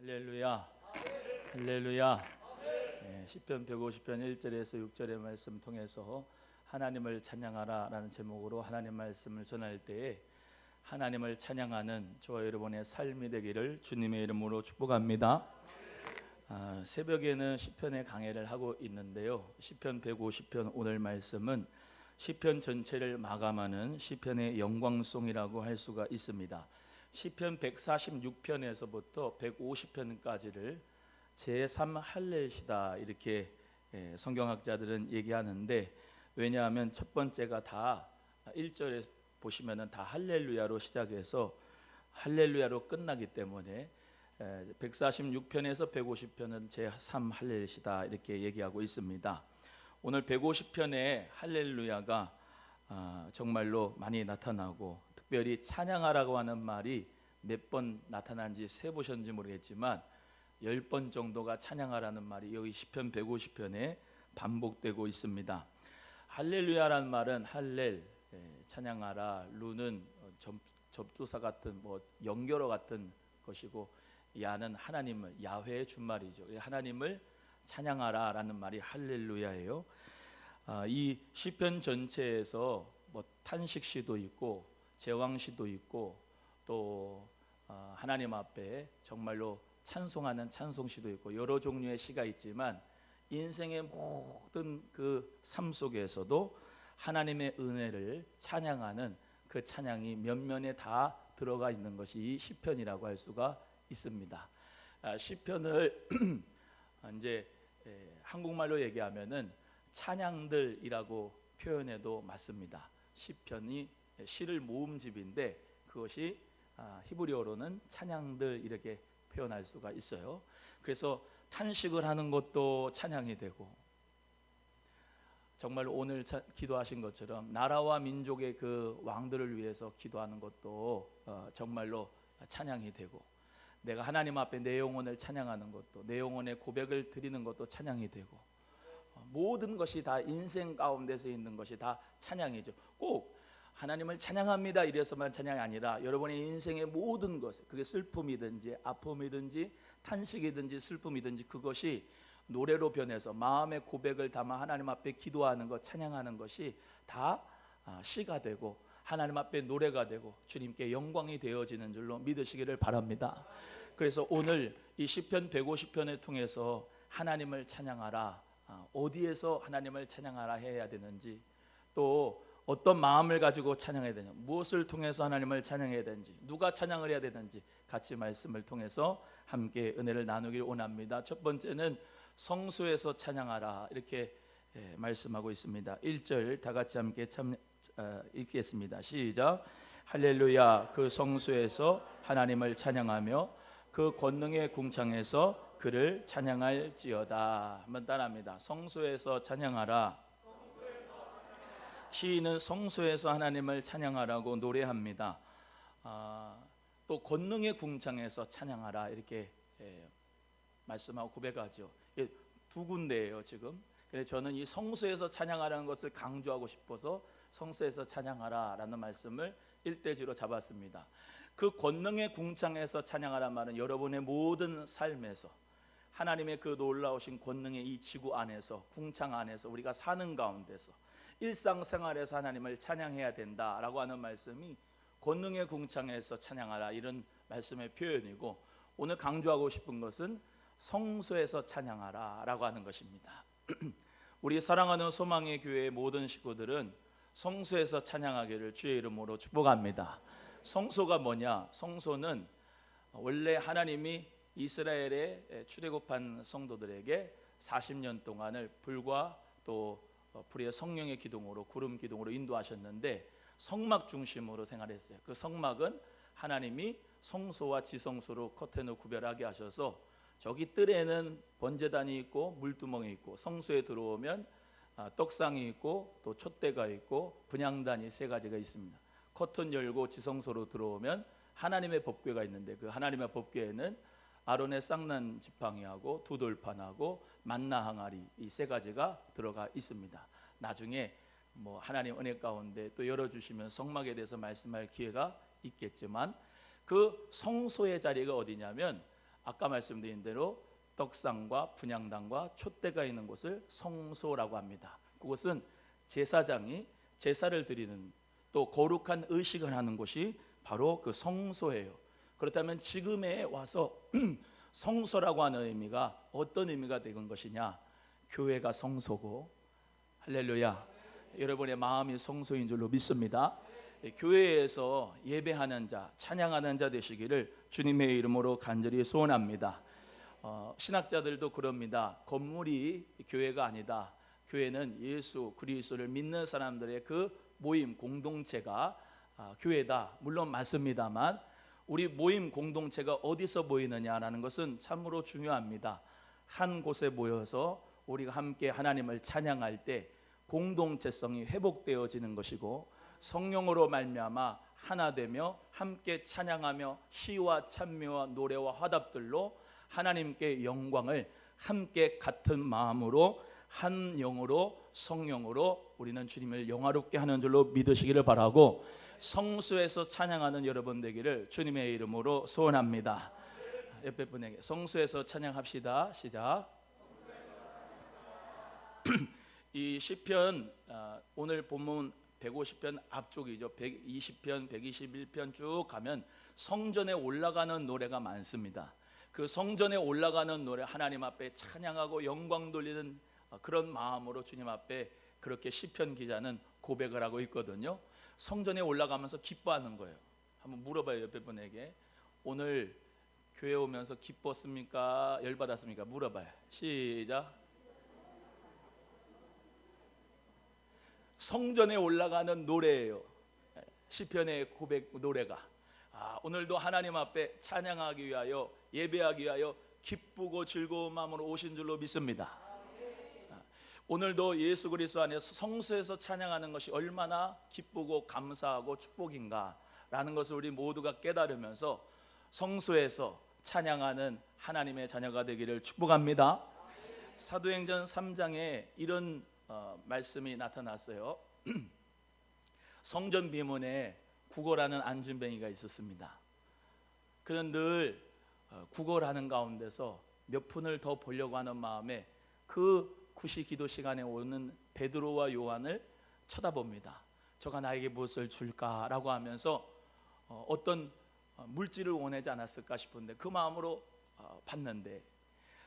할렐루야, 할렐루야. 시편 150편 1절에서 6절의 말씀 통해서 하나님을 찬양하라라는 제목으로 하나님 말씀을 전할 때에 하나님을 찬양하는 저와 여러분의 삶이 되기를 주님의 이름으로 축복합니다. 새벽에는 시편의 강해를 하고 있는데요. 시편 150편 오늘 말씀은 시편 전체를 마감하는 시편의 영광송이라고 할 수가 있습니다. 시편 146편에서부터 150편까지를 제3 할렐시다 이렇게 성경학자들은 얘기하는데, 왜냐하면 첫 번째가 다 1절에 보시면은 다 할렐루야로 시작해서 할렐루야로 끝나기 때문에 146편에서 150편은 제3 할렐시다 이렇게 얘기하고 있습니다. 오늘 150편의 할렐루야가 정말로 많이 나타나고, 특별히 찬양하라고 하는 말이 몇 번 나타난지 세보셨는지 모르겠지만 10번 정도가 찬양하라는 말이 여기 시편 150편에 반복되고 있습니다. 할렐루야라는 말은 할렐, 찬양하라, 루는 접두사 같은 연결어 같은 것이고, 야는 하나님을, 야훼의 준말이죠. 하나님을 찬양하라라는 말이 할렐루야예요. 이 시편 전체에서 탄식시도 있고 제왕시도 있고 또 하나님 앞에 정말로 찬송하는 찬송시도 있고 여러 종류의 시가 있지만, 인생의 모든 그 삶 속에서도 하나님의 은혜를 찬양하는 그 찬양이 면면에 다 들어가 있는 것이 이 시편이라고 할 수가 있습니다. 시편을 이제 한국말로 얘기하면은 찬양들이라고 표현해도 맞습니다. 시편이 시를 모음집인데 그것이 히브리어로는 찬양들 이렇게 표현할 수가 있어요. 그래서 탄식을 하는 것도 찬양이 되고, 정말 오늘 기도하신 것처럼 나라와 민족의 그 왕들을 위해서 기도하는 것도 정말로 찬양이 되고, 내가 하나님 앞에 내 영혼을 찬양하는 것도, 내 영혼의 고백을 드리는 것도 찬양이 되고, 모든 것이 다 인생 가운데서 있는 것이 다 찬양이죠. 꼭 하나님을 찬양합니다 이래서만 찬양이 아니라 여러분의 인생의 모든 것, 그게 슬픔이든지 아픔이든지 탄식이든지 슬픔이든지 그것이 노래로 변해서 마음의 고백을 담아 하나님 앞에 기도하는 것, 찬양하는 것이 다 시가 되고 하나님 앞에 노래가 되고 주님께 영광이 되어지는 줄로 믿으시기를 바랍니다. 그래서 오늘 이 시편 150편을 통해서 하나님을 찬양하라, 어디에서 하나님을 찬양하라 해야 되는지, 또 어떤 마음을 가지고 찬양해야 되냐, 무엇을 통해서 하나님을 찬양해야 되는지, 누가 찬양을 해야 되는지 같이 말씀을 통해서 함께 은혜를 나누길 원합니다. 첫 번째는 성소에서 찬양하라 이렇게 말씀하고 있습니다. 1절 다 같이 함께 읽겠습니다. 시작. 할렐루야, 그 성소에서 하나님을 찬양하며 그 권능의 궁창에서 그를 찬양할지어다. 한번 따라합니다. 성소에서 찬양하라. 시인은 성소에서 하나님을 찬양하라고 노래합니다. 또 권능의 궁창에서 찬양하라 이렇게 말씀하고 고백하죠. 두 군데예요 지금. 그래서 저는 이 성소에서 찬양하라는 것을 강조하고 싶어서 성소에서 찬양하라라는 말씀을 일대지로 잡았습니다. 그 권능의 궁창에서 찬양하라는 말은 여러분의 모든 삶에서 하나님의 그 놀라우신 권능의 이 지구 안에서, 궁창 안에서, 우리가 사는 가운데서 일상생활에서 하나님을 찬양해야 된다라고 하는 말씀이 권능의 궁창에서 찬양하라 이런 말씀의 표현이고, 오늘 강조하고 싶은 것은 성소에서 찬양하라라고 하는 것입니다. 우리 사랑하는 소망의 교회의 모든 식구들은 성소에서 찬양하기를 주의 이름으로 축복합니다. 성소가 뭐냐? 성소는 원래 하나님이 이스라엘에 출애굽한 성도들에게 40년 동안을 불과 또 불의 성령의 기둥으로, 구름 기둥으로 인도하셨는데 성막 중심으로 생활했어요. 그 성막은 하나님이 성소와 지성소로 커튼을 구별하게 하셔서 저기 뜰에는 번제단이 있고 물두멍이 있고, 성소에 들어오면 떡상이 있고 또 촛대가 있고 분향단이 세 가지가 있습니다. 커튼 열고 지성소로 들어오면 하나님의 법궤가 있는데 그 하나님의 법궤에는 아론의 쌍난 지팡이하고 두 돌판하고 만나 항아리, 이 세 가지가 들어가 있습니다. 나중에 하나님 은혜 가운데 또 열어주시면 성막에 대해서 말씀할 기회가 있겠지만, 그 성소의 자리가 어디냐면 아까 말씀드린 대로 떡상과 분향단과 촛대가 있는 곳을 성소라고 합니다. 그곳은 제사장이 제사를 드리는, 또 거룩한 의식을 하는 곳이 바로 그 성소예요. 그렇다면 지금에 와서 성소라고 하는 의미가 어떤 의미가 되는 것이냐? 교회가 성소고, 할렐루야, 여러분의 마음이 성소인 줄로 믿습니다. 교회에서 예배하는 자, 찬양하는 자 되시기를 주님의 이름으로 간절히 소원합니다. 신학자들도 그럽니다. 건물이 교회가 아니다. 교회는 예수 그리스도를 믿는 사람들의 그 모임 공동체가 교회다. 물론 맞습니다만 우리 모임 공동체가 어디서 모이느냐라는 것은 참으로 중요합니다. 한 곳에 모여서 우리가 함께 하나님을 찬양할 때 공동체성이 회복되어지는 것이고, 성령으로 말미암아 하나 되며 함께 찬양하며 시와 찬미와 노래와 화답들로 하나님께 영광을 함께 같은 마음으로 한 영으로 성령으로 우리는 주님을 영화롭게 하는 줄로 믿으시기를 바라고, 성수에서 찬양하는 여러분 되기를 주님의 이름으로 소원합니다. 옆에 분에게 성수에서 찬양합시다. 시작. 이 시편, 오늘 본문 150편 앞쪽이죠. 120편, 121편 쭉 가면 성전에 올라가는 노래가 많습니다. 그 성전에 올라가는 노래, 하나님 앞에 찬양하고 영광 돌리는 그런 마음으로 주님 앞에 그렇게 시편 기자는 고백을 하고 있거든요. 성전에 올라가면서 기뻐하는 거예요. 한번 물어봐요, 옆에 분에게. 오늘 교회 오면서 기뻤습니까? 열받았습니까? 물어봐요. 시작. 성전에 올라가는 노래예요. 시편의 고백 노래가. 오늘도 하나님 앞에 찬양하기 위하여, 예배하기 위하여 기쁘고 즐거운 마음으로 오신 줄로 믿습니다. 오늘도 예수 그리스도 안에서 성수에서 찬양하는 것이 얼마나 기쁘고 감사하고 축복인가라는 것을 우리 모두가 깨달으면서 성수에서 찬양하는 하나님의 자녀가 되기를 축복합니다. 사도행전 3장에 이런 말씀이 나타났어요. 성전 비문에 구걸하는 안진뱅이가 있었습니다. 그는 늘 구걸하는 가운데서 몇 푼을 더 벌려고 하는 마음에 그 구시 기도 시간에 오는 베드로와 요한을 쳐다봅니다. 저가 나에게 무엇을 줄까라고 하면서 어떤 물질을 원하지 않았을까 싶은데 그 마음으로 받는데,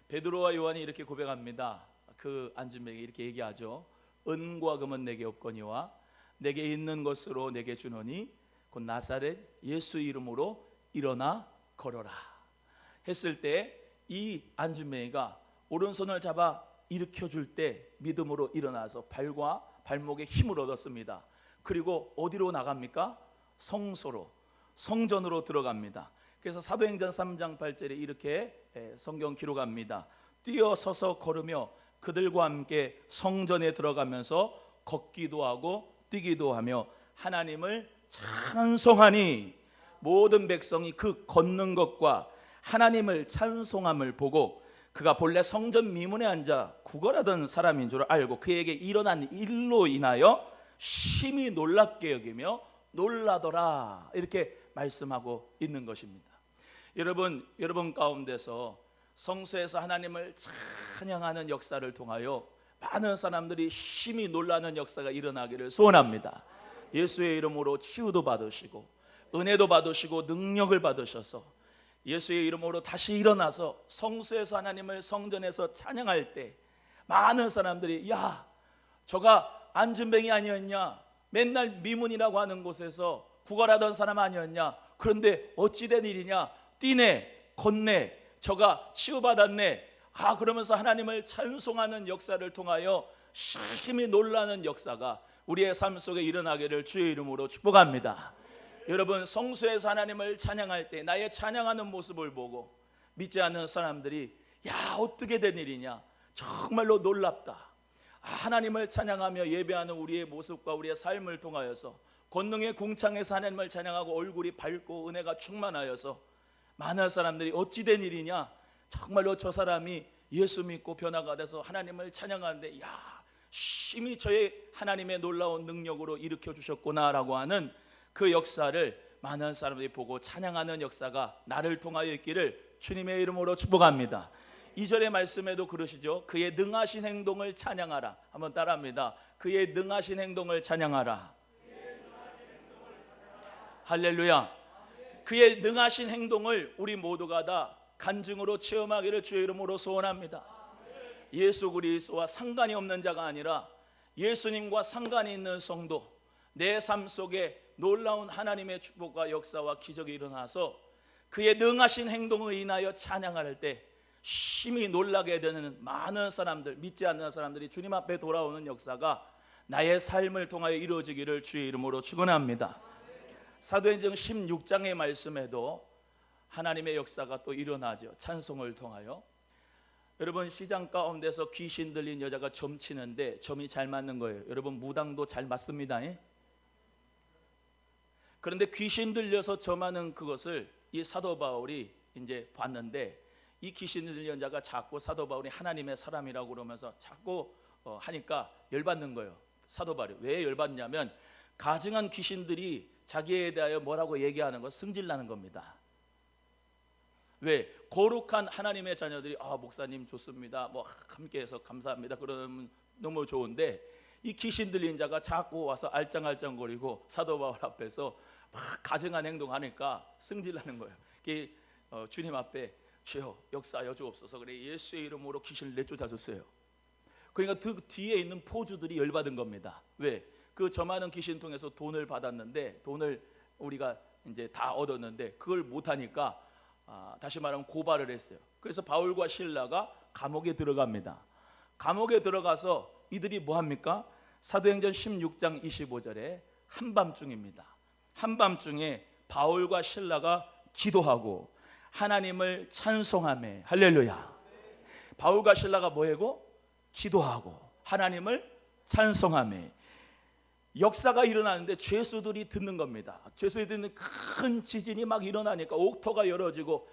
베드로와 요한이 이렇게 고백합니다. 그 안진뱅이에게 이렇게 얘기하죠. 은과 금은 내게 없거니와 내게 있는 것으로 내게 주노니 곧 나사렛 예수 이름으로 일어나 걸어라 했을 때, 이 안진뱅이가 오른손을 잡아 일으켜 줄 때 믿음으로 일어나서 발과 발목에 힘을 얻었습니다. 그리고 어디로 나갑니까? 성소로, 성전으로 들어갑니다. 그래서 사도행전 3장 8절에 이렇게 성경 기록합니다. 뛰어서서 걸으며 그들과 함께 성전에 들어가면서 걷기도 하고 뛰기도 하며 하나님을 찬송하니, 모든 백성이 그 걷는 것과 하나님을 찬송함을 보고 그가 본래 성전 미문에 앉아 구걸하던 사람인 줄 알고 그에게 일어난 일로 인하여 심히 놀랍게 여기며 놀라더라, 이렇게 말씀하고 있는 것입니다. 여러분 가운데서 성소에서 하나님을 찬양하는 역사를 통하여 많은 사람들이 심히 놀라는 역사가 일어나기를 소원합니다. 예수의 이름으로 치유도 받으시고 은혜도 받으시고 능력을 받으셔서 예수의 이름으로 다시 일어나서 성소에서 하나님을 성전에서 찬양할 때 많은 사람들이, 야, 저가 안진뱅이 아니었냐? 맨날 미문이라고 하는 곳에서 구걸하던 사람 아니었냐? 그런데 어찌된 일이냐? 뛰네, 걷네, 저가 치유받았네. 그러면서 하나님을 찬송하는 역사를 통하여 심히 놀라는 역사가 우리의 삶 속에 일어나기를 주의 이름으로 축복합니다. 여러분, 성소에서 하나님을 찬양할 때 나의 찬양하는 모습을 보고 믿지 않는 사람들이, 야, 어떻게 된 일이냐? 정말로 놀랍다. 하나님을 찬양하며 예배하는 우리의 모습과 우리의 삶을 통하여서 권능의 궁창에서 하나님을 찬양하고 얼굴이 밝고 은혜가 충만하여서 많은 사람들이 어찌 된 일이냐? 정말로 저 사람이 예수 믿고 변화가 돼서 하나님을 찬양하는데, 야, 심히 저의 하나님의 놀라운 능력으로 일으켜 주셨구나라고 하는 그 역사를 많은 사람들이 보고 찬양하는 역사가 나를 통하여 있기를 주님의 이름으로 축복합니다. 2절의 말씀에도 그러시죠. 그의 능하신 행동을 찬양하라. 한번 따라합니다. 그의 능하신 행동을 찬양하라. 할렐루야. 그의 능하신 행동을 우리 모두가 다 간증으로 체험하기를 주의 이름으로 소원합니다. 예수 그리스도와 상관이 없는 자가 아니라 예수님과 상관이 있는 성도, 내 삶 속에 놀라운 하나님의 축복과 역사와 기적이 일어나서 그의 능하신 행동을 인하여 찬양할 때 심히 놀라게 되는 많은 사람들, 믿지 않는 사람들이 주님 앞에 돌아오는 역사가 나의 삶을 통하여 이루어지기를 주의 이름으로 축원합니다. 사도행전 16장의 말씀에도 하나님의 역사가 또 일어나죠. 찬송을 통하여. 여러분, 시장 가운데서 귀신 들린 여자가 점 치는데 점이 잘 맞는 거예요. 여러분, 무당도 잘 맞습니다. 그런데 귀신 들려서 점하는 그것을 이 사도 바울이 이제 봤는데, 이 귀신 들린 여자가 자꾸 사도 바울이 하나님의 사람이라고 그러면서 자꾸 하니까 열받는 거예요. 사도 바울이 왜 열받냐면, 가증한 귀신들이 자기에 대하여 뭐라고 얘기하는 거 승질나는 겁니다. 왜? 거룩한 하나님의 자녀들이 목사님 좋습니다, 뭐 함께해서 감사합니다, 그러면 너무 좋은데, 이 귀신 들린 자가 자꾸 와서 알짱알짱거리고 사도 바울 앞에서 막 가증한 행동하니까 승질나는 거예요. 주님 앞에 주여 역사하여 주옵소서, 그래 예수의 이름으로 귀신을 내쫓아줬어요. 그러니까 그 뒤에 있는 포주들이 열받은 겁니다. 왜? 그 점하는 귀신 통해서 돈을 받았는데, 돈을 우리가 이제 다 얻었는데 그걸 못하니까 다시 말하면 고발을 했어요. 그래서 바울과 실라가 감옥에 들어갑니다. 감옥에 들어가서 이들이 뭐 합니까? 사도행전 16장 25절에 한밤중입니다. 한밤중에 바울과 실라가 기도하고 하나님을 찬송하며, 할렐루야. 바울과 실라가 뭐하고? 기도하고 하나님을 찬송하며 역사가 일어나는데 죄수들이 듣는 겁니다. 죄수들이 듣는 큰 지진이 막 일어나니까 옥토가 열어지고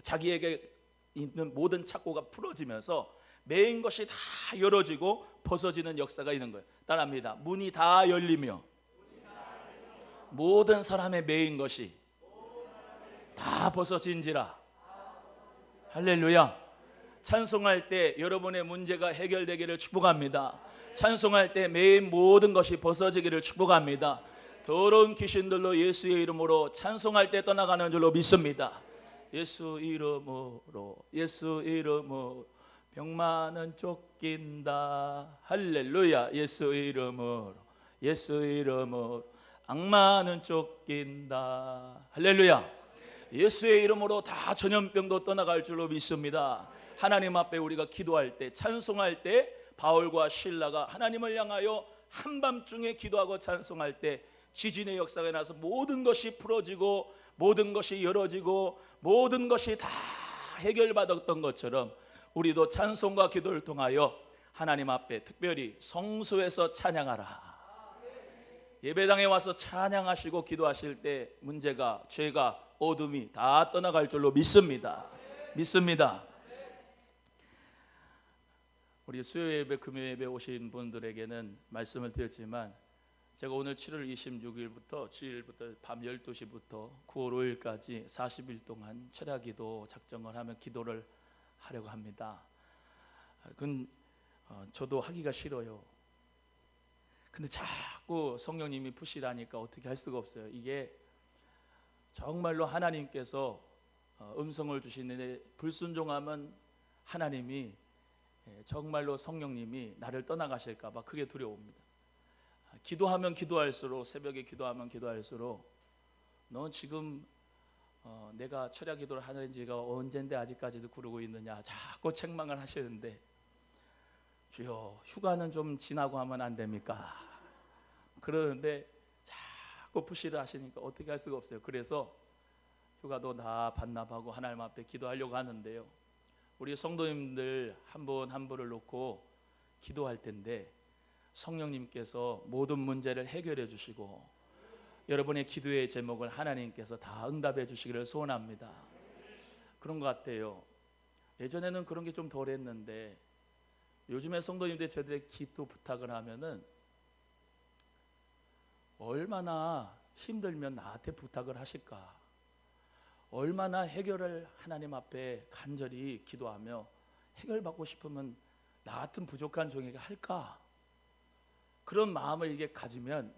자기에게 있는 모든 착고가 풀어지면서 매인 것이 다 열어지고 벗어지는 역사가 있는 거예요. 따라합니다. 문이 다 열리며 모든 사람의 매인 것이 다 벗어진지라. 할렐루야. 찬송할 때 여러분의 문제가 해결되기를 축복합니다. 찬송할 때 매인 모든 것이 벗어지기를 축복합니다. 더러운 귀신들로 예수의 이름으로 찬송할 때 떠나가는 줄로 믿습니다. 예수 이름으로, 예수 이름으로 병만은 쫓긴다. 할렐루야. 예수 이름으로, 예수 이름으로 악마는 쫓긴다. 할렐루야. 예수의 이름으로 다 전염병도 떠나갈 줄로 믿습니다. 하나님 앞에 우리가 기도할 때, 찬송할 때 바울과 실라가 하나님을 향하여 한밤중에 기도하고 찬송할 때 지진의 역사가 나서 모든 것이 풀어지고 모든 것이 열어지고 모든 것이 다 해결받았던 것처럼 우리도 찬송과 기도를 통하여 하나님 앞에 특별히 성소에서 찬양하라. 예배당에 와서 찬양하시고 기도하실 때 문제가, 죄가, 어둠이 다 떠나갈 줄로 믿습니다. 믿습니다. 우리 수요 예배, 금요 예배 오신 분들에게는 말씀을 드렸지만, 제가 오늘 7월 26일부터 주일부터 밤 12시부터 9월 5일까지 40일 동안 철야기도 작정을 하며 기도를 하려고 합니다. 그건 저도 하기가 싫어요. 근데 자꾸 성령님이 푸시라니까 어떻게 할 수가 없어요. 이게 정말로 하나님께서 음성을 주시는데 불순종하면 하나님이, 정말로 성령님이 나를 떠나가실까 봐 그게 두려웁니다. 기도하면 기도할수록, 새벽에 기도하면 기도할수록 너 지금 내가 철야 기도를 하는 지가 언젠데 아직까지도 그러고 있느냐 자꾸 책망을 하시는데, 주여 휴가는 좀 지나고 하면 안 됩니까? 그러는데 자꾸 푸시를 하시니까 어떻게 할 수가 없어요. 그래서 휴가도 다 반납하고 하나님 앞에 기도하려고 하는데요, 우리 성도님들 한 분 한 분을 놓고 기도할 텐데 성령님께서 모든 문제를 해결해 주시고 여러분의 기도의 제목을 하나님께서 다 응답해 주시기를 소원합니다. 그런 것 같아요. 예전에는 그런 게 좀 덜했는데 요즘에 성도님들 저들의 기도 부탁을 하면은 얼마나 힘들면 나한테 부탁을 하실까? 얼마나 해결을 하나님 앞에 간절히 기도하며 해결받고 싶으면 나 같은 부족한 종에게 할까? 그런 마음을 이게 가지면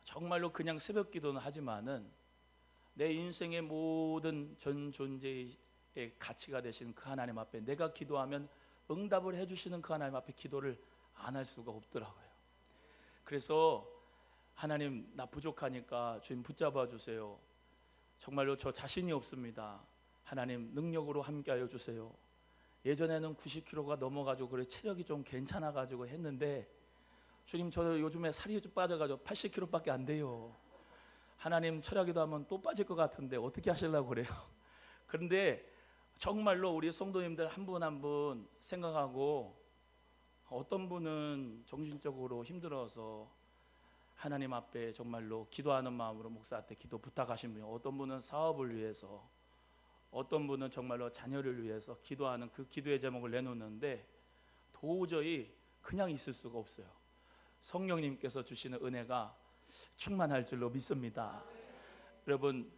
정말로 그냥 새벽 기도는 하지만은 내 인생의 모든 전 존재의 가치가 되신 그 하나님 앞에 내가 기도하면 응답을 해주시는 그 하나님 앞에 기도를 안 할 수가 없더라고요. 그래서 하나님, 나 부족하니까 주님 붙잡아 주세요. 정말로 저 자신이 없습니다. 하나님 능력으로 함께하여 주세요. 예전에는 90kg가 넘어가지고 그래 체력이 좀 괜찮아가지고 했는데 주님, 저 요즘에 살이 좀 빠져가지고 80kg밖에 안 돼요. 하나님, 철야기도 하면 또 빠질 것 같은데 어떻게 하시려고 그래요? 그런데 정말로 우리 성도님들 한 분 한 분 생각하고, 어떤 분은 정신적으로 힘들어서 하나님 앞에 정말로 기도하는 마음으로 목사한테 기도 부탁하신 분이, 어떤 분은 사업을 위해서, 어떤 분은 정말로 자녀를 위해서 기도하는 그 기도의 제목을 내놓는데 도저히 그냥 있을 수가 없어요. 성령님께서 주시는 은혜가 충만할 줄로 믿습니다. 여러분,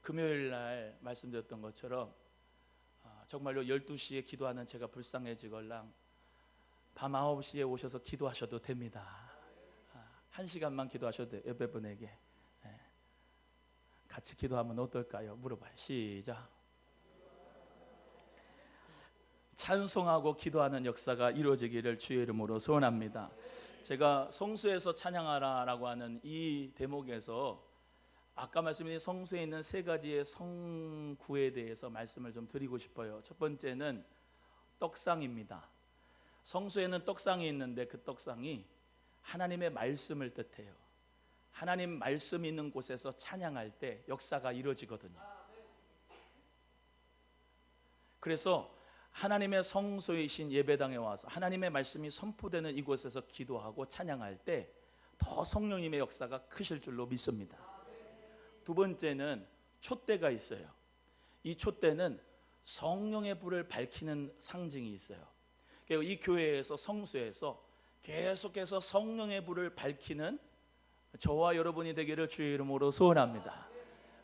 금요일 날 말씀드렸던 것처럼 정말로 12시에 기도하는 제가 불쌍해지걸랑 밤 9시에 오셔서 기도하셔도 됩니다. 1시간만 기도하셔도 돼요. 옆에 분에게 같이 기도하면 어떨까요? 물어봐요. 시작. 찬송하고 기도하는 역사가 이루어지기를 주의 이름으로 소원합니다. 제가 성수에서 찬양하라라고 하는 이 대목에서 아까 말씀드린 성수에 있는 세 가지의 성구에 대해서 말씀을 좀 드리고 싶어요. 첫 번째는 떡상입니다. 성수에는 떡상이 있는데 그 떡상이 하나님의 말씀을 뜻해요. 하나님 말씀 있는 곳에서 찬양할 때 역사가 이루어지거든요. 그래서 하나님의 성소이신 예배당에 와서 하나님의 말씀이 선포되는 이곳에서 기도하고 찬양할 때 더 성령님의 역사가 크실 줄로 믿습니다. 두 번째는 촛대가 있어요. 이 촛대는 성령의 불을 밝히는 상징이 있어요. 이 교회에서, 성수에서 계속해서 성령의 불을 밝히는 저와 여러분이 되기를 주의 이름으로 소원합니다.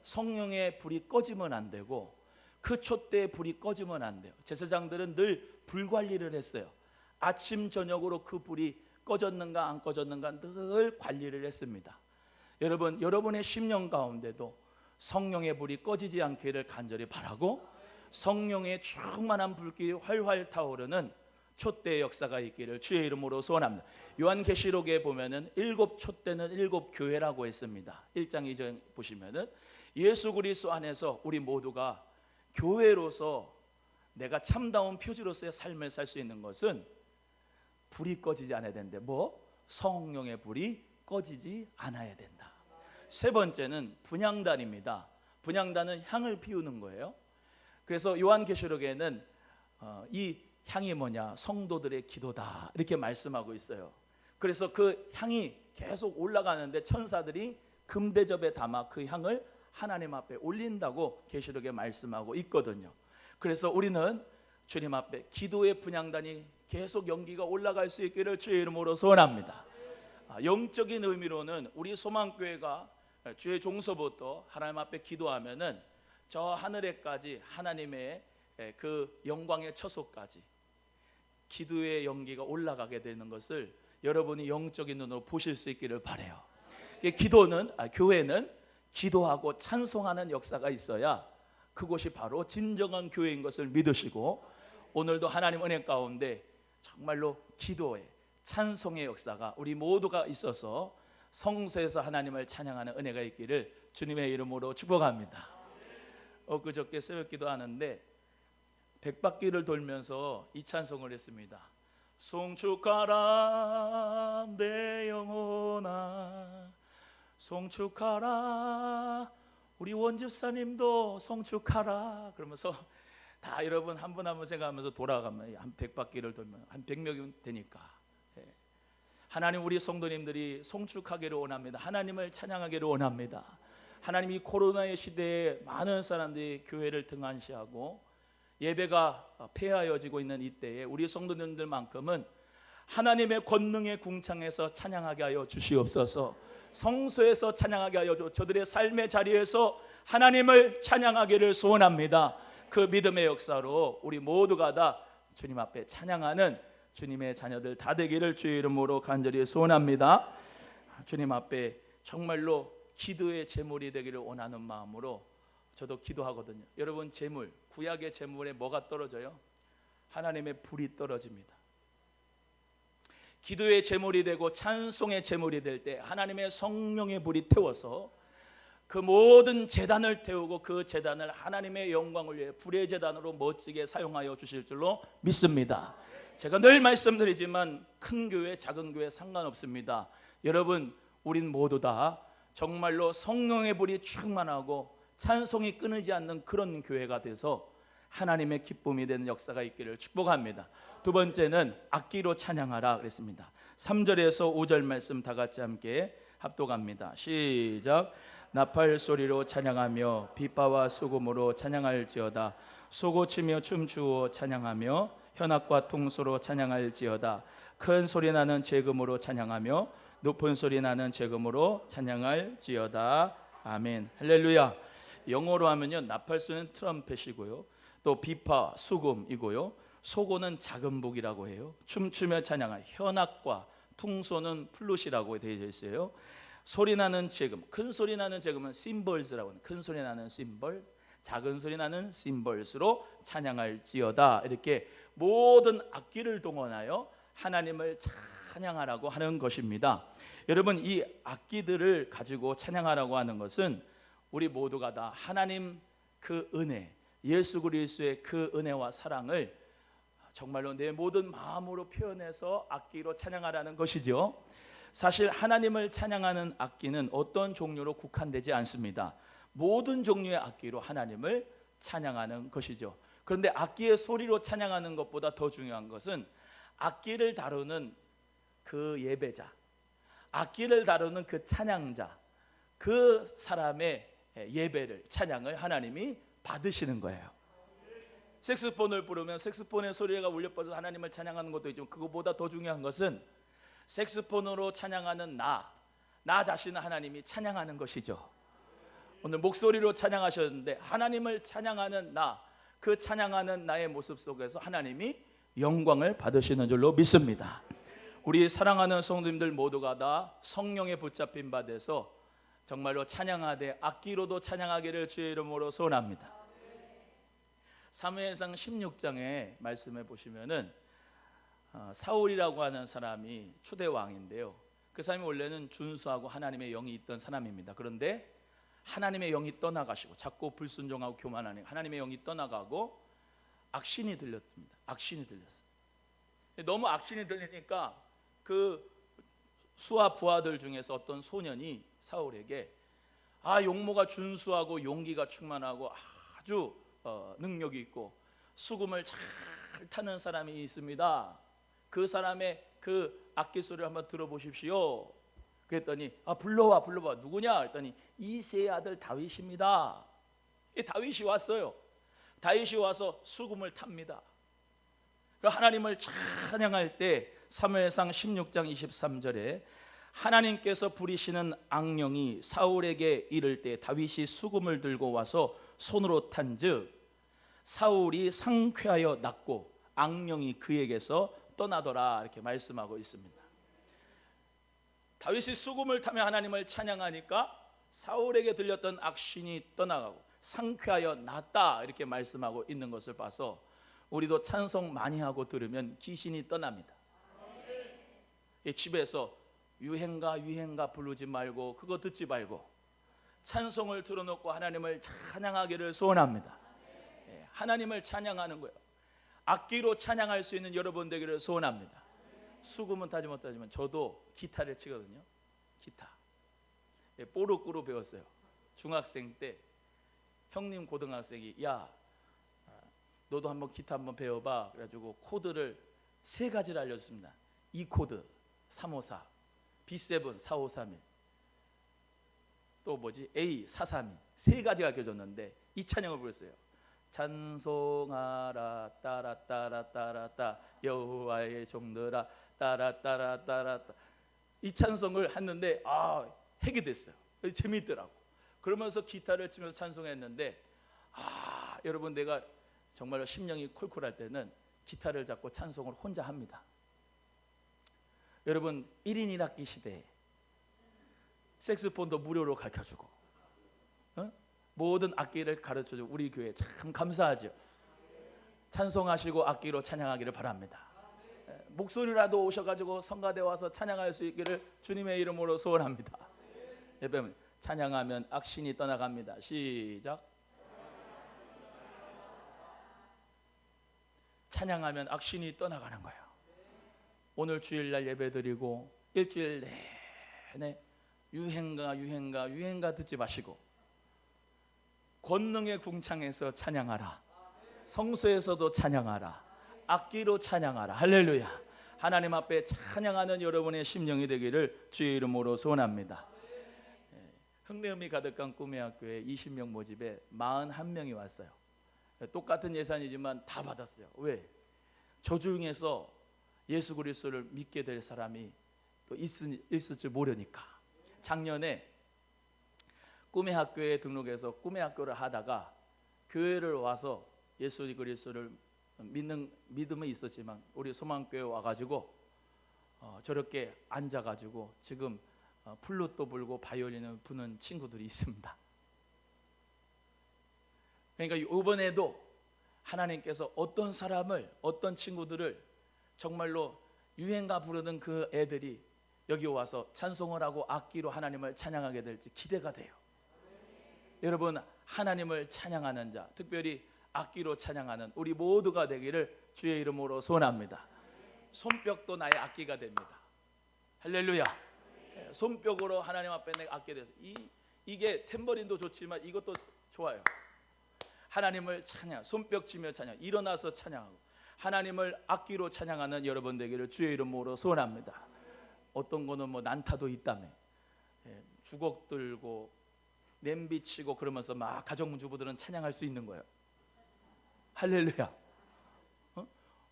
성령의 불이 꺼지면 안 되고 그 촛대의 불이 꺼지면 안 돼요. 제사장들은 늘 불 관리를 했어요. 아침 저녁으로 그 불이 꺼졌는가 안 꺼졌는가 늘 관리를 했습니다. 여러분, 여러분의 심령 가운데도 성령의 불이 꺼지지 않기를 간절히 바라고, 성령의 충만한 불길이 활활 타오르는 촛대의 역사가 있기를 주의 이름으로 소원합니다. 요한계시록에 보면은 7 촛대는 7 교회라고 했습니다. 1장 2절 보시면은 예수 그리스도 안에서 우리 모두가 교회로서 내가 참다운 표지로서의 삶을 살 수 있는 것은 불이 꺼지지 않아야 되는데, 성령의 불이 꺼지지 않아야 된다. 세 번째는 분향단입니다. 분향단은 향을 피우는 거예요. 그래서 요한계시록에는 이 향이 뭐냐? 성도들의 기도다, 이렇게 말씀하고 있어요. 그래서 그 향이 계속 올라가는데 천사들이 금대접에 담아 그 향을 하나님 앞에 올린다고 계시록에 말씀하고 있거든요. 그래서 우리는 주님 앞에 기도의 분향단이 계속 연기가 올라갈 수 있기를 주의 이름으로 소원합니다. 영적인 의미로는 우리 소망교회가 주의 종서부터 하나님 앞에 기도하면은 저 하늘에까지 하나님의 그 영광의 처소까지 기도의 연기가 올라가게 되는 것을 여러분이 영적인 눈으로 보실 수 있기를 바라요. 교회는 기도하고 찬송하는 역사가 있어야 그곳이 바로 진정한 교회인 것을 믿으시고, 오늘도 하나님 은혜 가운데 정말로 기도의, 찬송의 역사가 우리 모두가 있어서 성수에서 하나님을 찬양하는 은혜가 있기를 주님의 이름으로 축복합니다. 엊그저께 새벽 기도하는데 100바퀴를 돌면서 이 찬송을 했습니다. 송축하라 내 영혼아, 송축하라 우리 원집사님도 송축하라, 그러면서 다 여러분 한 분 한 분 생각하면서 돌아가면 한 100바퀴를 돌면 한 100명이 되니까, 하나님 우리 성도님들이 송축하기를 원합니다. 하나님을 찬양하기를 원합니다. 하나님, 이 코로나의 시대에 많은 사람들이 교회를 등한시하고 예배가 폐하여지고 있는 이때에 우리 성도님들만큼은 하나님의 권능의 궁창에서 찬양하게 하여 주시옵소서. 성소에서 찬양하게 하여 줘. 저들의 삶의 자리에서 하나님을 찬양하기를 소원합니다. 그 믿음의 역사로 우리 모두가 다 주님 앞에 찬양하는 주님의 자녀들 다 되기를 주의 이름으로 간절히 소원합니다. 주님 앞에 정말로 기도의 제물이 되기를 원하는 마음으로 저도 기도하거든요. 여러분, 제물, 구약의 제물에 뭐가 떨어져요? 하나님의 불이 떨어집니다. 기도의 제물이 되고 찬송의 제물이 될 때 하나님의 성령의 불이 태워서 그 모든 제단을 태우고 그 제단을 하나님의 영광을 위해 불의 제단으로 멋지게 사용하여 주실 줄로 믿습니다. 제가 늘 말씀드리지만 큰 교회 작은 교회 상관없습니다. 여러분, 우린 모두 다 정말로 성령의 불이 충만하고 찬송이 끊이지 않는 그런 교회가 돼서 하나님의 기쁨이 되는 역사가 있기를 축복합니다. 두 번째는 악기로 찬양하라 그랬습니다. 3절에서 5절 말씀 다 같이 함께 합독합니다. 시작. 나팔 소리로 찬양하며 비파와 수금으로 찬양할지어다. 소고치며 춤추어 찬양하며 현악과 통소로 찬양할지어다. 큰 소리 나는 제금으로 찬양하며 높은 소리 나는 제금으로 찬양할지어다. 아멘. 할렐루야. 영어로 하면요, 나팔 소리는 트럼펫이고요, 또 비파 수금이고요, 소고는 작은 북이라고 해요. 춤추며 찬양할 현악과 퉁소는 플룻이라고 되어 있어요. 소리 나는 제금, 큰 소리 나는 제금은 심벌스라고 해요. 큰 소리 나는 심벌스, 작은 소리 나는 심벌스로 찬양할지어다. 이렇게 모든 악기를 동원하여 하나님을 찬양하라고 하는 것입니다. 여러분, 이 악기들을 가지고 찬양하라고 하는 것은 우리 모두가 다 하나님 그 은혜, 예수 그리스도의 그 은혜와 사랑을 정말로 내 모든 마음으로 표현해서 악기로 찬양하라는 것이죠. 사실 하나님을 찬양하는 악기는 어떤 종류로 국한되지 않습니다. 모든 종류의 악기로 하나님을 찬양하는 것이죠. 그런데 악기의 소리로 찬양하는 것보다 더 중요한 것은 악기를 다루는 그 예배자, 악기를 다루는 그 찬양자, 그 사람의 예배를, 찬양을 하나님이 받으시는 거예요. 색소폰을 부르면 색소폰의 소리가 울려 퍼져서 하나님을 찬양하는 것도 있지만 그것보다 더 중요한 것은 색소폰으로 찬양하는 나 자신을 하나님이 찬양하는 것이죠. 오늘 목소리로 찬양하셨는데 하나님을 찬양하는 그 찬양하는 나의 모습 속에서 하나님이 영광을 받으시는 줄로 믿습니다. 우리 사랑하는 성도님들 모두가 다 성령에 붙잡힌 바 돼서 정말로 찬양하되 악기로도 찬양하기를 주의 이름으로 소원합니다. 사무엘상 16장에 말씀해 보시면은 사울이라고 하는 사람이 초대 왕인데요, 그 사람이 원래는 준수하고 하나님의 영이 있던 사람입니다. 그런데 하나님의 영이 떠나가시고 자꾸 불순종하고 교만하니 하나님의 영이 떠나가고 악신이 들렸습니다. 악신이 들렸어요. 너무 악신이 들리니까 그 수하 부하들 중에서 어떤 소년이 사울에게 용모가 준수하고 용기가 충만하고 아주 능력이 있고 수금을 잘 타는 사람이 있습니다. 그 사람의 그 악기 소리를 한번 들어보십시오. 그랬더니 불러와 누구냐 했더니 이새의 아들 다윗입니다. 다윗이 왔어요. 다윗이 와서 수금을 탑니다. 하나님을 찬양할 때 사무엘상 16장 23절에 하나님께서 부리시는 악령이 사울에게 이를 때 다윗이 수금을 들고 와서 손으로 탄즉 사울이 상쾌하여 낫고 악령이 그에게서 떠나더라, 이렇게 말씀하고 있습니다. 다윗이 수금을 타며 하나님을 찬양하니까 사울에게 들렸던 악신이 떠나가고 상쾌하여 낫다, 이렇게 말씀하고 있는 것을 봐서 우리도 찬송 많이 하고 들으면 귀신이 떠납니다. 집에서 유행가 부르지 말고 그거 듣지 말고 찬송을 틀어놓고 하나님을 찬양하기를 소원합니다. 하나님을 찬양하는 거예요. 악기로 찬양할 수 있는 여러분 되기를 소원합니다. 수금은 타지 못하지만 저도 기타를 치거든요. 기타 뽀록으로 배웠어요. 중학생 때 형님 고등학생이 야 너도 한번 기타 한번 배워봐 그래가지고 코드를 3가지를 알려줬습니다. E 코드 354, B7 4531, 또 A 432, 3가지가 알려줬는데 이 찬양을 부르셨어요. 찬송하라 따라따라따라따 여호와의 종들아 따라따라따라따, 이 찬송을 했는데 하게 됐어요. 재미있더라고. 그러면서 기타를 치면서 찬송했는데 여러분, 내가 정말로 심령이 콜콜할 때는 기타를 잡고 찬송을 혼자 합니다. 여러분, 1인 1악기 시대에 색소폰도 무료로 가르쳐주고 모든 악기를 가르쳐주고 우리 교회 참 감사하죠. 찬송하시고 악기로 찬양하기를 바랍니다. 목소리라도 오셔가지고 성가대 와서 찬양할 수 있기를 주님의 이름으로 소원합니다. 여러분, 찬양하면 악신이 떠나갑니다. 시작. 찬양하면 악신이 떠나가는 거예요. 오늘 주일날 예배드리고 일주일 내내 유행가 듣지 마시고 권능의 궁창에서 찬양하라. 성소에서도 찬양하라. 악기로 찬양하라. 할렐루야. 하나님 앞에 찬양하는 여러분의 심령이 되기를 주의 이름으로 소원합니다. 흥내음이 가득한 꿈의 학교에 20명 모집에 41명이 왔어요. 똑같은 예산이지만 다 받았어요. 왜? 저 중에서 예수 그리스도를 믿게 될 사람이 또 있을 줄 모르니까. 작년에 꿈의 학교에 등록해서 꿈의 학교를 하다가 교회를 와서 예수 그리스도를 믿는 믿음은 있었지만 우리 소망교회 와가지고 저렇게 앉아가지고 지금 플룻도 불고 바이올린을 부는 친구들이 있습니다. 그러니까 이번에도 하나님께서 어떤 사람을, 어떤 친구들을 정말로 유행가 부르는 그 애들이 여기 와서 찬송을 하고 악기로 하나님을 찬양하게 될지 기대가 돼요. 여러분, 하나님을 찬양하는 자, 특별히 악기로 찬양하는 우리 모두가 되기를 주의 이름으로 소원합니다. 손뼉도 나의 악기가 됩니다. 할렐루야. 손뼉으로 하나님 앞에 내가 악기 돼서 이게 탬버린도 좋지만 이것도 좋아요. 하나님을 찬양, 손뼉 치며 찬양, 일어나서 찬양하고 하나님을 악기로 찬양하는 여러분 되기를 주의 이름으로 소원합니다. 어떤 거는 뭐 난타도 있다며 주걱 들고 냄비 치고 그러면서 막 가정주부들은 찬양할 수 있는 거예요. 할렐루야.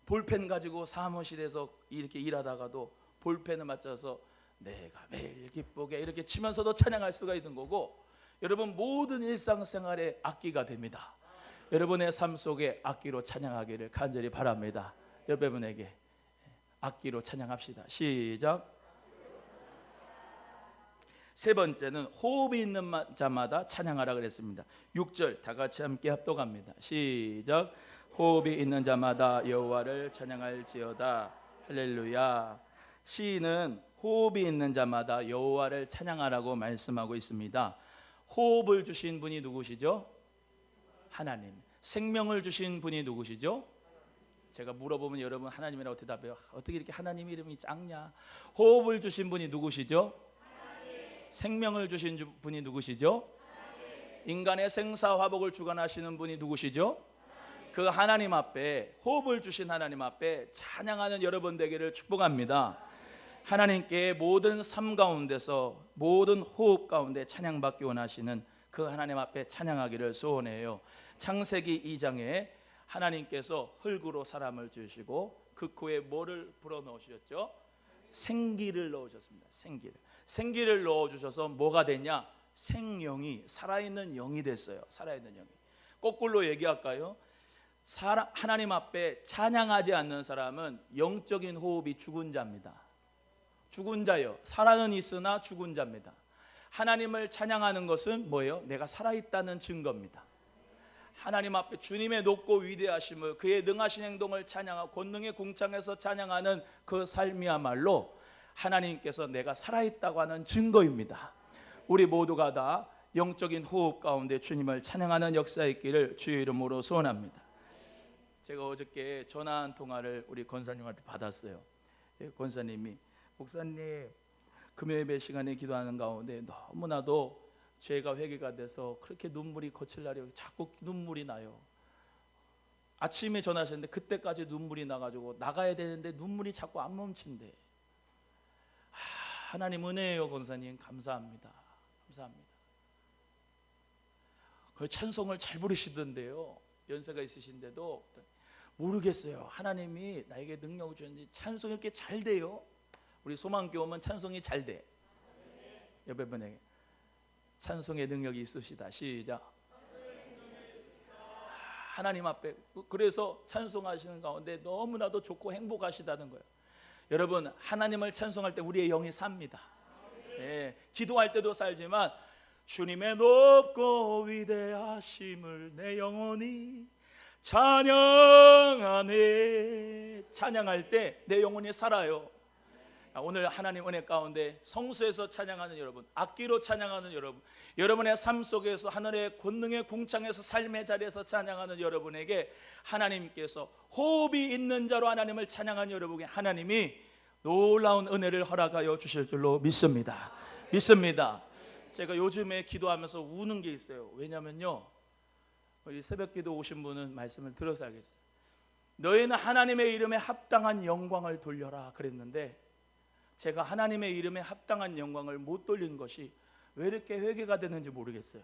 볼펜 가지고 사무실에서 이렇게 일하다가도 볼펜을 맞춰서 내가 매일 기쁘게 이렇게 치면서도 찬양할 수가 있는 거고, 여러분 모든 일상생활에 악기가 됩니다. 여러분의 삶 속에 악기로 찬양하기를 간절히 바랍니다. 여러분에게 악기로 찬양합시다. 시작. 세 번째는 호흡이 있는 자마다 찬양하라 그랬습니다. 6절 다 같이 함께 합독합니다. 시작. 호흡이 있는 자마다 여호와를 찬양할지어다. 할렐루야. 시인은 호흡이 있는 자마다 여호와를 찬양하라고 말씀하고 있습니다. 호흡을 주신 분이 누구시죠? 하나님. 생명을 주신 분이 누구시죠? 제가 물어보면 여러분 하나님이라고 대답해요. 어떻게 이렇게 하나님 이름이 작냐? 호흡을 주신 분이 누구시죠? 생명을 주신 분이 누구시죠? 인간의 생사화복을 주관하시는 분이 누구시죠? 그 하나님 앞에, 호흡을 주신 하나님 앞에 찬양하는 여러분 되기를 축복합니다. 하나님께 모든 삶 가운데서 모든 호흡 가운데 찬양받기 원하시는 그 하나님 앞에 찬양하기를 소원해요. 창세기 2장에 하나님께서 흙으로 사람을 주시고 그 코에 뭐를 불어넣으셨죠? 생기를 넣으셨습니다. 생기를 넣어주셔서 뭐가 됐냐? 생명이, 살아있는 영이 됐어요. 살아있는 영이. 거꾸로 얘기할까요? 하나님 앞에 찬양하지 않는 사람은 영적인 호흡이 죽은 자입니다. 죽은 자요. 살아는 있으나 죽은 자입니다. 하나님을 찬양하는 것은 뭐예요? 내가 살아있다는 증거입니다. 하나님 앞에 주님의 높고 위대하심을, 그의 능하신 행동을 찬양하고 권능의 궁창에서 찬양하는 그 삶이야말로 하나님께서 내가 살아있다고 하는 증거입니다. 우리 모두가 다 영적인 호흡 가운데 주님을 찬양하는 역사에 있기를 주의 이름으로 소원합니다. 제가 어저께 전화 한 통화를 우리 권사님한테 받았어요. 권사님이, 목사님 금요예배 시간에 기도하는 가운데 너무나도 죄가 회개가 돼서 그렇게 눈물이 거칠 날이 자꾸 눈물이 나요. 아침에 전화하셨는데 그때까지 눈물이 나가지고 나가야 되는데 눈물이 자꾸 안 멈춘대. 하나님 은혜예요. 권사님 감사합니다. 감사합니다. 그 찬송을 잘 부르시던데요. 연세가 있으신데도 모르겠어요. 하나님이 나에게 능력을 주셨는지 찬송이 이렇게 잘 돼요. 우리 소망교회 오면 찬송이 잘 돼. 옆에 분에게 찬송의 능력이 있으시다. 시작. 하나님 앞에 그래서 찬송하시는 가운데 너무나도 좋고 행복하시다는 거예요. 여러분, 하나님을 찬송할 때 우리의 영이 삽니다. 기도할 때도 살지만 주님의 높고 위대하심을 내 영혼이 찬양하네. 찬양할 때 내 영혼이 살아요. 오늘 하나님 은혜 가운데 성수에서 찬양하는 여러분, 악기로 찬양하는 여러분, 여러분의 삶 속에서 하늘의 권능의 궁창에서 삶의 자리에서 찬양하는 여러분에게 하나님께서 호흡이 있는 자로 하나님을 찬양하는 여러분에게 하나님이 놀라운 은혜를 허락하여 주실 줄로 믿습니다. 믿습니다. 제가 요즘에 기도하면서 우는 게 있어요. 왜냐면요, 우리 새벽기도 오신 분은 말씀을 들어서 알겠어요. 너희는 하나님의 이름에 합당한 영광을 돌려라 그랬는데, 제가 하나님의 이름에 합당한 영광을 못 돌린 것이 왜 이렇게 회개가 되는지 모르겠어요.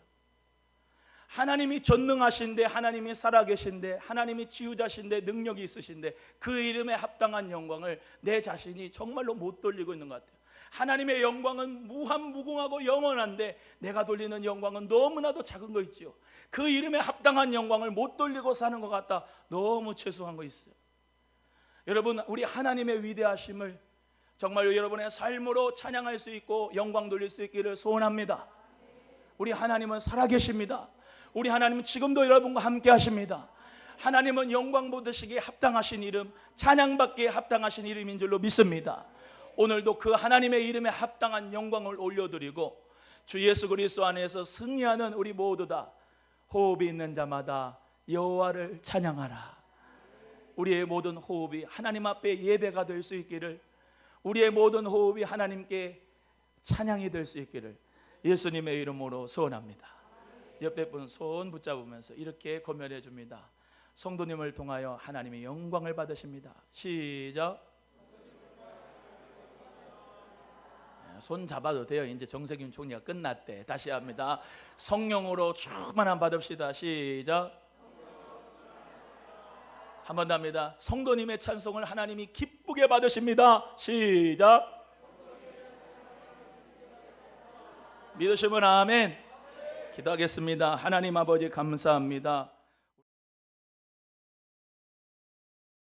하나님이 전능하신데, 하나님이 살아계신데, 하나님이 치유자신데, 능력이 있으신데 그 이름에 합당한 영광을 내 자신이 정말로 못 돌리고 있는 것 같아요. 하나님의 영광은 무한무궁하고 영원한데 내가 돌리는 영광은 너무나도 작은 거 있지요. 그 이름에 합당한 영광을 못 돌리고 사는 것 같다. 너무 죄송한 거 있어요. 여러분, 우리 하나님의 위대하심을 정말로 여러분의 삶으로 찬양할 수 있고 영광 돌릴 수 있기를 소원합니다. 우리 하나님은 살아계십니다. 우리 하나님은 지금도 여러분과 함께 하십니다. 하나님은 영광 받으시기에 합당하신 이름, 찬양받기에 합당하신 이름인 줄로 믿습니다. 오늘도 그 하나님의 이름에 합당한 영광을 올려드리고 주 예수 그리스도 안에서 승리하는 우리 모두 다 호흡이 있는 자마다 여호와를 찬양하라. 우리의 모든 호흡이 하나님 앞에 예배가 될 수 있기를, 우리의 모든 호흡이 하나님께 찬양이 될 수 있기를 예수님의 이름으로 소원합니다. 옆에 분 손 붙잡으면서 이렇게 고면해 줍니다. 성도님을 통하여 하나님의 영광을 받으십니다. 시작. 손 잡아도 돼요. 이제 정세균 총리가 끝났대. 다시 합니다. 성령으로 충만함 받읍시다. 시작. 한 번 더 합니다. 성도님의 찬송을 하나님이 기쁘게 받으십니다. 시작. 믿으시면 아멘. 기도하겠습니다. 하나님 아버지 감사합니다.